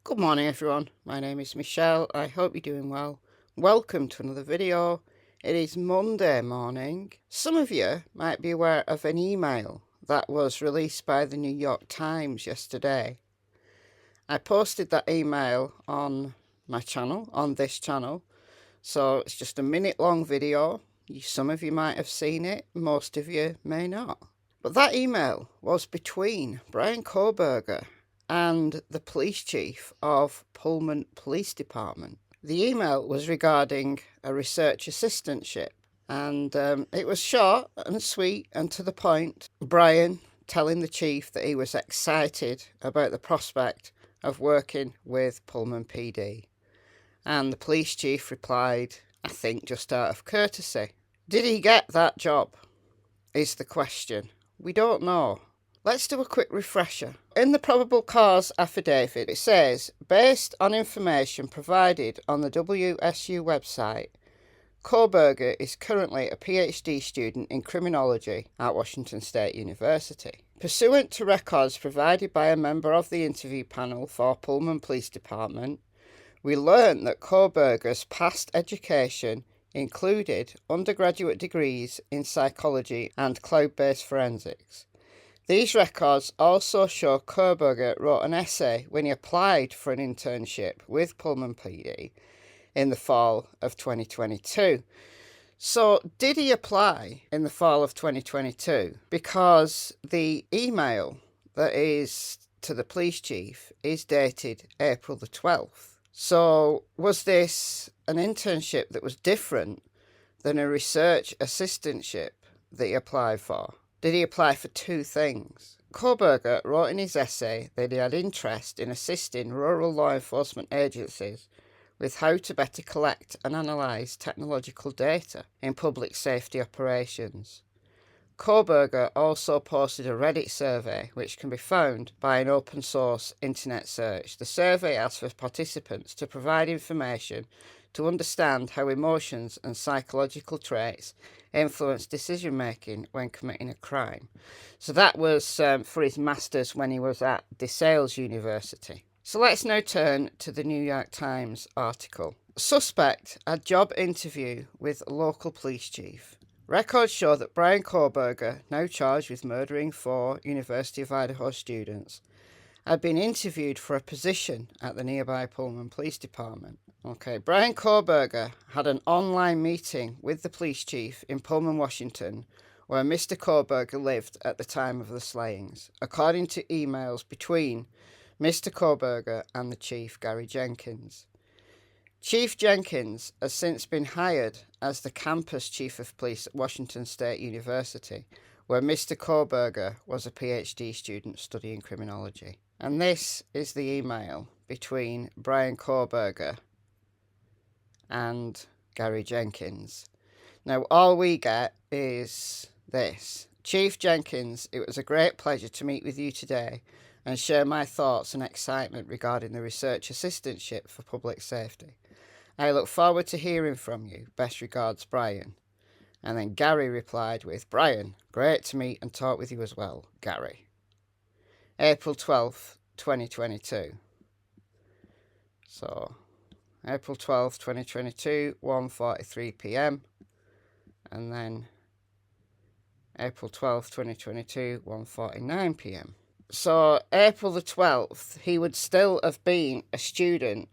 Good morning everyone, my name is Michelle, I hope you're doing well. Welcome to another video. It is Monday morning. Some of you might be aware of an email that was released by the New York Times yesterday. I posted that email on my channel, on this channel, so it's just a minute long video. Some of you might have seen it, most of you may not. But that email was between Bryan Kohberger and the police chief of Pullman Police Department. The email was regarding a research assistantship, and it was short and sweet and to the point. Bryan telling the chief that he was excited about the prospect of working with Pullman PD. And the police chief replied, I think just out of courtesy. Did he get that job? Is the question. We don't know. Let's do a quick refresher. In the probable cause affidavit, it says, based on information provided on the WSU website, Kohberger is currently a PhD student in criminology at Washington State University. Pursuant to records provided by a member of the interview panel for Pullman Police Department, we learned that Kohberger's past education included undergraduate degrees in psychology and cloud-based forensics. These records also show Kohberger wrote an essay when he applied for an internship with Pullman PD in the fall of 2022. So did he apply in the fall of 2022? Because the email that is to the police chief is dated April the 12th. So was this an internship that was different than a research assistantship that he applied for? Did he apply for two things? Kohberger wrote in his essay that he had interest in assisting rural law enforcement agencies with how to better collect and analyse technological data in public safety operations. Kohberger also posted a Reddit survey which can be found by an open source internet search. The survey asks for participants to provide information to understand how emotions and psychological traits influence decision making when committing a crime. So that was for his master's when he was at DeSales University. So let's now turn to the New York Times article. Suspect at job interview with local police chief. Records show that Bryan Kohberger, now charged with murdering 4 University of Idaho students, had been interviewed for a position at the nearby Pullman Police Department. Bryan Kohberger had an online meeting with the police chief in Pullman, Washington, where Mr. Kohberger lived at the time of the slayings, according to emails between Mr. Kohberger and the chief, Gary Jenkins. Chief Jenkins has since been hired as the campus chief of police at Washington State University, where Mr. Kohberger was a PhD student studying criminology. And this is the email between Bryan Kohberger and Gary Jenkins. Now, all we get is this. Chief Jenkins, it was a great pleasure to meet with you today and share my thoughts and excitement regarding the research assistantship for public safety. I look forward to hearing from you. Best regards, Bryan. And then Gary replied with, Bryan, great to meet and talk with you as well, Gary. April 12th, 2022. So, April 12th, 2022, 1:43 p.m. And then April 12th, 2022, 1:49 p.m. So, April the 12th, he would still have been a student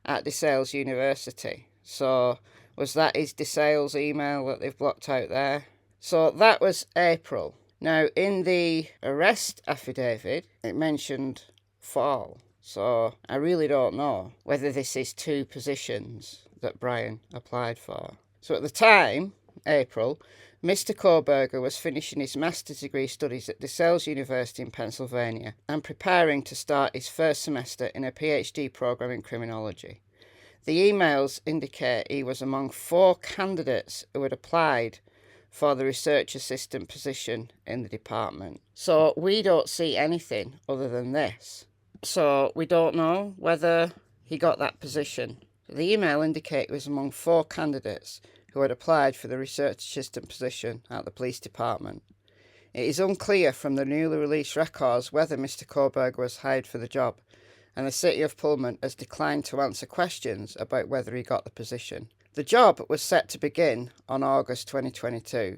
at DeSales University. So was that his DeSales email that they've blocked out there? So that was April. Now in the arrest affidavit it mentioned fall. So I really don't know whether this is 2 positions that Bryan applied for. So at the time, April, Mr. Kohberger was finishing his master's degree studies at DeSales University in Pennsylvania and preparing to start his first semester in a PhD program in criminology. The emails indicate he was among 4 candidates who had applied for the research assistant position in the department. So we don't see anything other than this. So we don't know whether he got that position. The email indicates he was among 4 candidates who had applied for the research assistant position at the police department. It is unclear from the newly released records whether Mr. Kohberger was hired for the job, and the city of Pullman has declined to answer questions about whether he got the position. The job was set to begin on August 2022.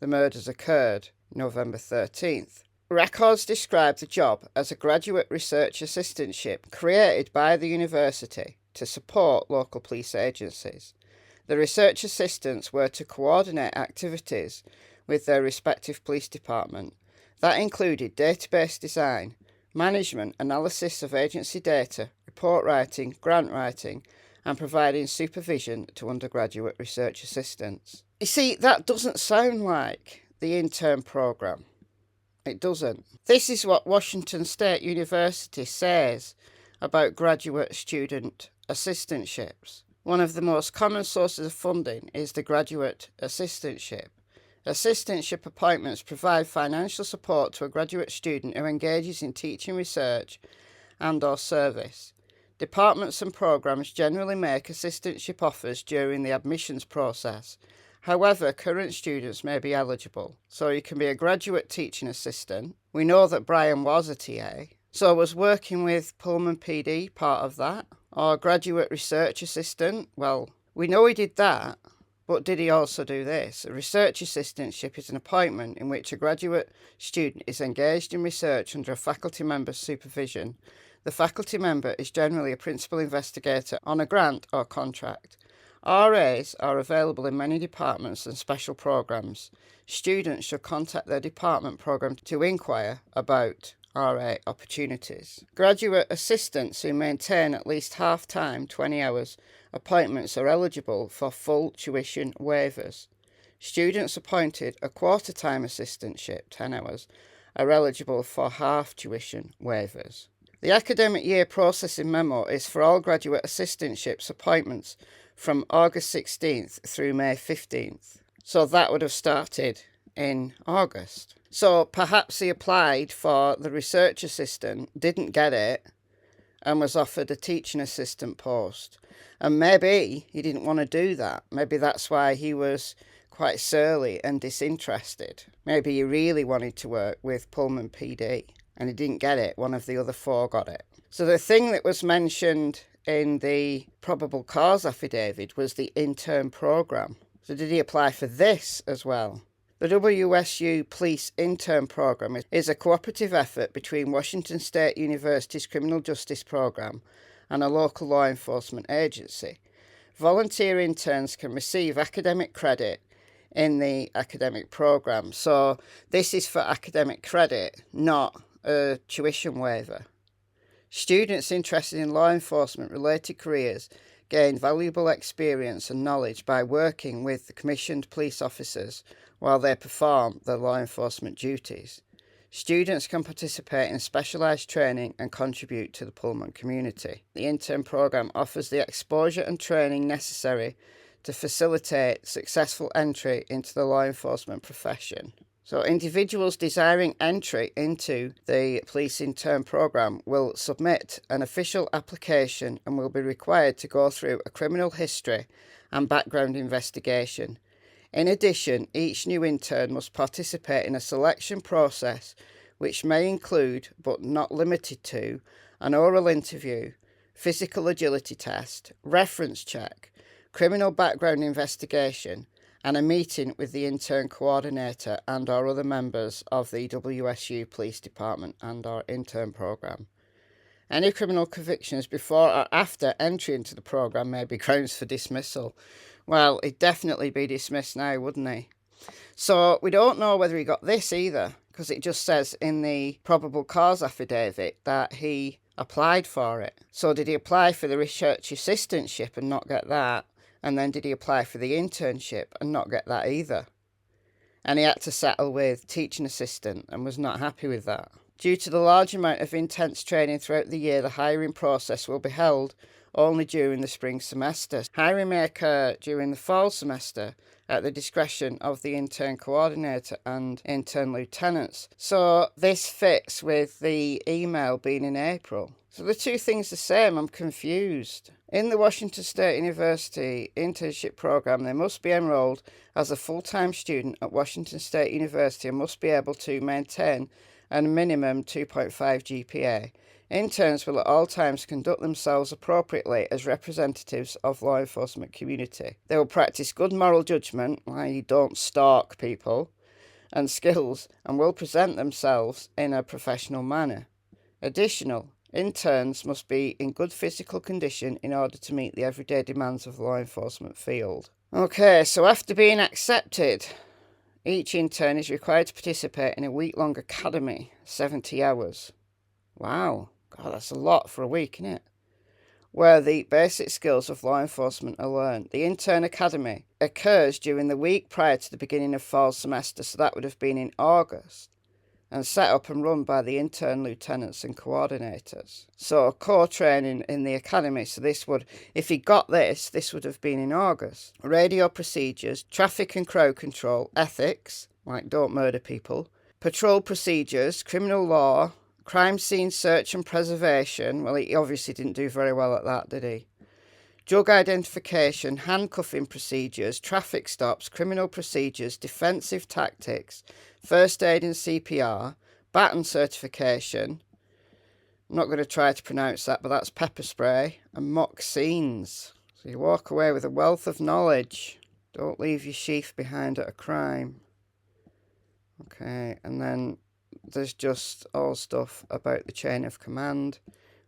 The murders occurred November 13th. Records describe the job as a graduate research assistantship created by the university to support local police agencies. The research assistants were to coordinate activities with their respective police department. That included database design, management, analysis of agency data, report writing, grant writing, and providing supervision to undergraduate research assistants. You see, that doesn't sound like the intern program. It doesn't. This is what Washington State University says about graduate student assistantships. One of the most common sources of funding is the graduate assistantship. Assistantship appointments provide financial support to a graduate student who engages in teaching, research, and/or service. Departments and programs generally make assistantship offers during the admissions process. However, current students may be eligible. So you can be a graduate teaching assistant. We know that Bryan was a TA. So was working with Pullman PD part of that? Or graduate research assistant? Well, we know he did that, but did he also do this? A research assistantship is an appointment in which a graduate student is engaged in research under a faculty member's supervision. The faculty member is generally a principal investigator on a grant or contract. RAs are available in many departments and special programs. Students should contact their department program to inquire about RA opportunities. Graduate assistants who maintain at least half-time, 20 hours, appointments are eligible for full tuition waivers. Students appointed a quarter-time assistantship, 10 hours, are eligible for half tuition waivers. The academic year processing memo is for all graduate assistantships appointments from August 16th through May 15th. So that would have started in August. So perhaps he applied for the research assistant, didn't get it, and was offered a teaching assistant post. And maybe he didn't want to do that. Maybe that's why he was quite surly and disinterested. Maybe he really wanted to work with Pullman PD and he didn't get it. One of the other four got it. So the thing that was mentioned in the probable cause affidavit was the intern program. So did he apply for this as well? The WSU Police Intern Program is a cooperative effort between Washington State University's Criminal Justice Program and a local law enforcement agency. Volunteer interns can receive academic credit in the academic program. So this is for academic credit, not a tuition waiver. Students interested in law enforcement related careers gain valuable experience and knowledge by working with the commissioned police officers while they perform their law enforcement duties. Students can participate in specialised training and contribute to the Pullman community. The intern program offers the exposure and training necessary to facilitate successful entry into the law enforcement profession. So individuals desiring entry into the police intern program will submit an official application and will be required to go through a criminal history and background investigation. In addition, each new intern must participate in a selection process which may include, but not limited to, an oral interview, physical agility test, reference check, criminal background investigation, and a meeting with the intern coordinator and or other members of the WSU Police Department and or intern program. Any criminal convictions before or after entry into the program may be grounds for dismissal. Well, he'd definitely be dismissed now, wouldn't he? So we don't know whether he got this either, because it just says in the probable cause affidavit that he applied for it. So did he apply for the research assistantship and not get that? And then did he apply for the internship and not get that either? And he had to settle with teaching assistant and was not happy with that. Due to the large amount of intense training throughout the year, the hiring process will be held only during the spring semester. Hiring may occur during the fall semester at the discretion of the intern coordinator and intern lieutenants. So this fits with the email being in April. So the two things are the same. I'm confused. In the Washington State University internship program, they must be enrolled as a full-time student at Washington State University and must be able to maintain a minimum 2.5 GPA Interns will at all times conduct themselves appropriately as representatives of law enforcement community. They will practice good moral judgment, i.e. don't stalk people, and skills, and will present themselves in a professional manner. Additional, interns must be in good physical condition in order to meet the everyday demands of the law enforcement field. Okay, so after being accepted, each intern is required to participate in a week-long academy, 70 hours. Wow, God, that's a lot for a week, isn't it? Where the basic skills of law enforcement are learned. The intern academy occurs during the week prior to the beginning of fall semester, so that would have been in August, and set up and run by the intern lieutenants and coordinators. So core training in the academy, so this would, if he got this would have been in August. Radio procedures, traffic and crowd control, ethics, like don't murder people, patrol procedures, criminal law, crime scene search and preservation. Well, he obviously didn't do very well at that, did he? Drug identification, handcuffing procedures, traffic stops, criminal procedures, defensive tactics, first aid and CPR, baton certification. I'm not going to try to pronounce that, but that's pepper spray, and mock scenes. So you walk away with a wealth of knowledge. Don't leave your sheath behind at a crime. Okay, and then there's just all stuff about the chain of command.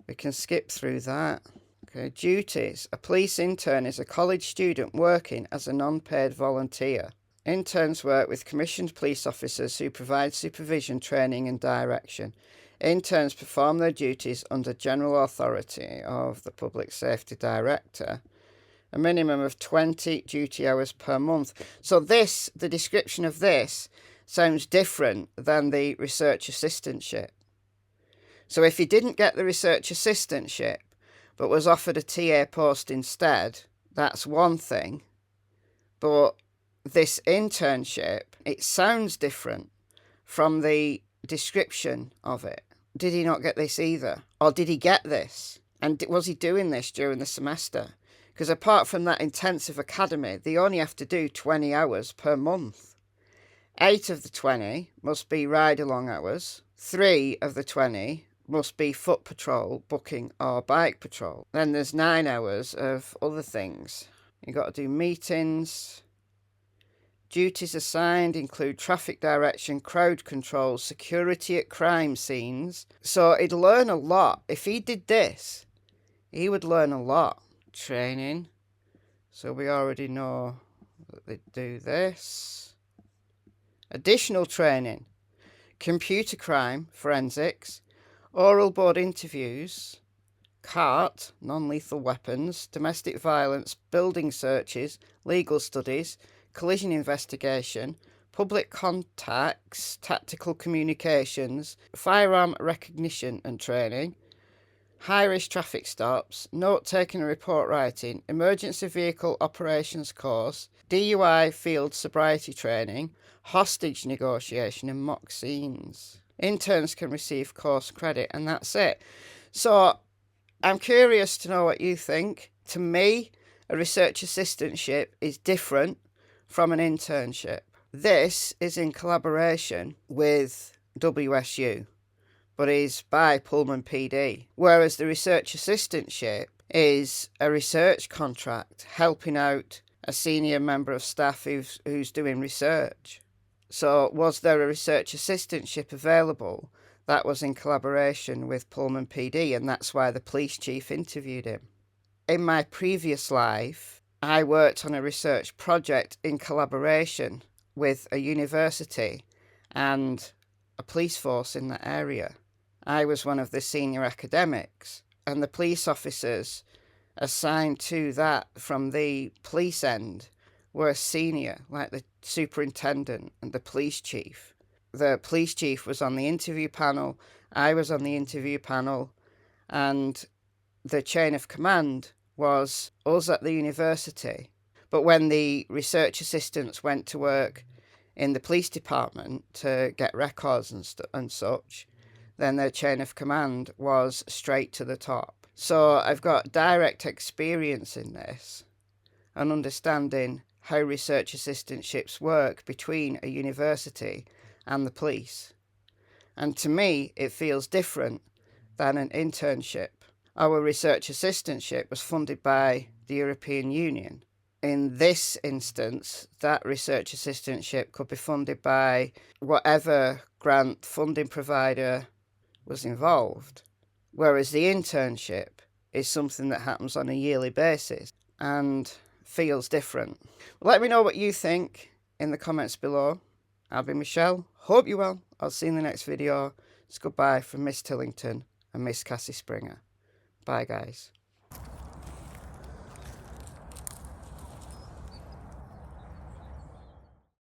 We can skip through that. Okay, duties. A police intern is a college student working as a non-paid volunteer. Interns work with commissioned police officers who provide supervision, training and direction. Interns perform their duties under general authority of the Public Safety Director. A minimum of 20 duty hours per month. So this, the description of this, sounds different than the research assistantship. So if he didn't get the research assistantship, but was offered a TA post instead, that's one thing. But this internship, it sounds different from the description of it. Did he not get this either? Or did he get this? And was he doing this during the semester? Because apart from that intensive academy, they only have to do 20 hours per month. 8 of the 20 must be ride-along hours. 3 of the 20 must be foot patrol, booking or bike patrol. Then there's 9 hours of other things. You've got to do meetings. Duties assigned include traffic direction, crowd control, security at crime scenes. So he'd learn a lot. If he did this, he would learn a lot. Training. So we already know that they do this. Additional training. Computer crime, forensics, oral board interviews, CART, non-lethal weapons, domestic violence, building searches, legal studies, collision investigation, public contacts, tactical communications, firearm recognition and training, high-risk traffic stops, note-taking and report writing, emergency vehicle operations course, DUI field sobriety training, hostage negotiation and mock scenes. Interns can receive course credit, and that's it. So I'm curious to know what you think. To me, a research assistantship is different from an internship. This is in collaboration with WSU, but is by Pullman PD, whereas the research assistantship is a research contract helping out a senior member of staff who's doing research. So was there a research assistantship available that was in collaboration with Pullman PD, and that's why the police chief interviewed him. In my previous life, I worked on a research project in collaboration with a university and a police force in that area. I was one of the senior academics, and the police officers assigned to that from the police end were senior, like the superintendent and the police chief. The police chief was on the interview panel, I was on the interview panel, and the chain of command was us at the university. But when the research assistants went to work in the police department to get records and such, then their chain of command was straight to the top. So I've got direct experience in this and understanding how research assistantships work between a university and the police. And to me, it feels different than an internship. Our research assistantship was funded by the European Union. In this instance, that research assistantship could be funded by whatever grant funding provider was involved, whereas the internship is something that happens on a yearly basis and feels different. Let me know what you think in the comments below. I've been Michelle. Hope you're well. I'll see you in the next video. It's goodbye from Miss Tillington and Miss Cassie Springer. Bye, guys.